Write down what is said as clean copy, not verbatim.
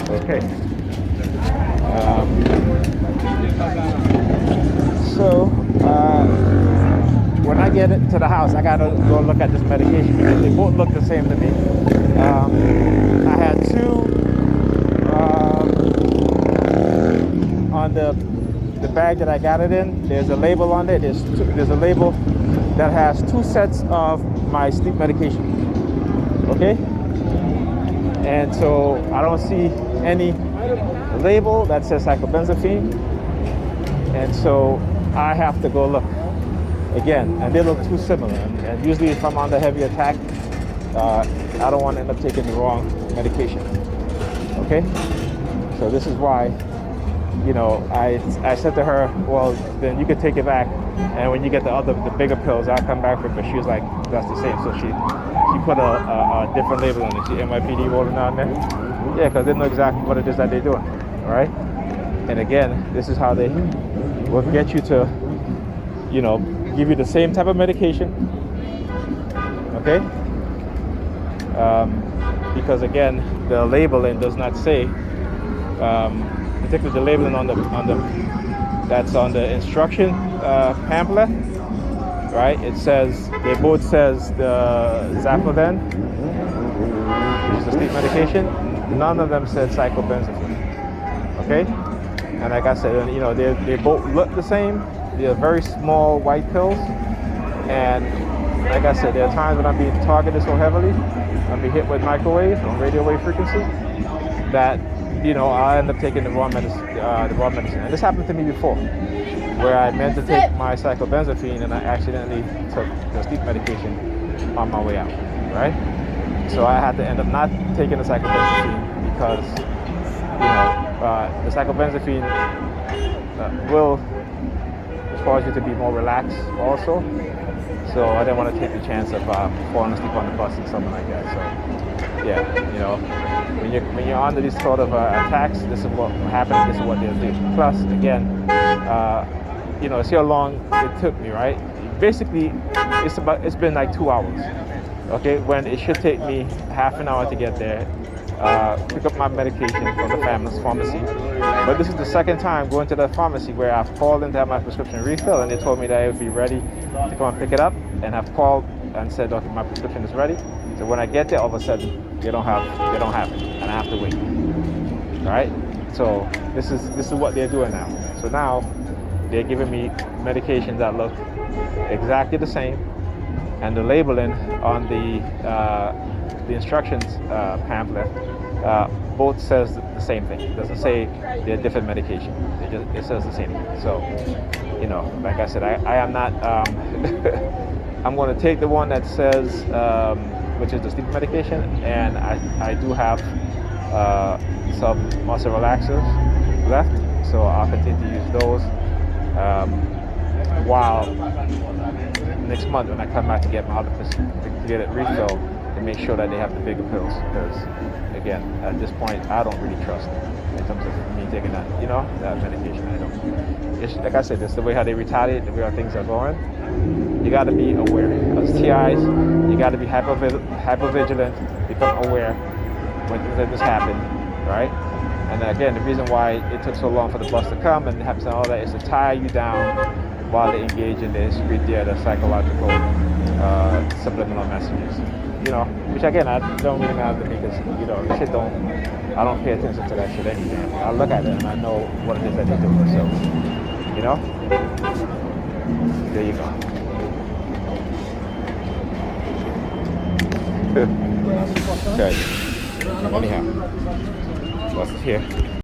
Okay. Um, so when I get it to the house, I gotta go look at this medication because they both look the same to me. I had two on the bag that I got it in. There's a label on there. There's a label that has two sets of my sleep medication. Okay, and so I don't see any label that says cyclobenzaphine, and so I have to go look again, and they look too similar. And usually, if I'm on the heavy attack, I don't want to end up taking the wrong medication. Okay, so this is why, you know, I said to her, well, then you could take it back, and when you get the bigger pills, I'll come back for it. But she was like, that's the same. So she put a different label on it. She NYPD rolling on there. Yeah, because they know exactly what it is that they're doing. All right. And again, this is how they will get you to, you know, give you the same type of medication. Okay. Because again, the labeling does not say, particularly the labeling on the that's on the instruction pamphlet, right? It says, they both says the Zafloden, which is the sleep medication. None of them said cyclobenzaphine. Okay, and like I said, you know, they both look the same. They're very small white pills, and like I said, there are times when I'm being targeted so heavily, I'm being hit with microwave or radio wave frequency, that, you know, I end up taking the wrong medicine. And this happened to me before, where I meant to take my cyclobenzaphine and I accidentally took the sleep medication on my way out, right? So I had to end up not taking the cyclobenzaphine because, you know, the cyclobenzaphine will cause you to be more relaxed also. So I didn't want to take the chance of falling asleep on the bus or something like that. So yeah, you know, when you're under these sort of attacks, this is what happens. This is what they'll do. Plus, again, you know, see how long it took me, right? Basically, it's been like 2 hours. Okay, when it should take me half an hour to get there, pick up my medication from the pharmacy. But this is the second time going to the pharmacy where I've called in to have my prescription refilled, and they told me that it would be ready to come and pick it up, and I've called and said, okay, my prescription is ready. So when I get there, all of a sudden they don't have it, and I have to wait. All right. So this is what they're doing now. So now they're giving me medications that look exactly the same, and the labeling on the instructions pamphlet both says the same thing. It doesn't say they're different medication. It says the same thing. So, you know, like I said, I am not. I'm going to take the one that says, which is the sleep medication, and I do have some muscle relaxers left, so I'll continue to use those. While next month when I come back to get my other to get it refilled, to make sure that they have the bigger pills, because again, at this point, I don't really trust in terms of me taking that, you know, that medication. I don't. It's, like I said, it's the way how they retaliate, the way how things are going. You got to be aware. Because TIs, you got to be hypervigilant, become aware when things like this happen, right? And again, the reason why it took so long for the bus to come and happens and all that is to tie you down while they engage in this the psychological subliminal messages. You know, which again, I don't really matter to me because, you know, I don't pay attention to that shit anyway. I look at it and I know what it is that they're doing. So, you know, there you go. Okay. Anyhow, what's here?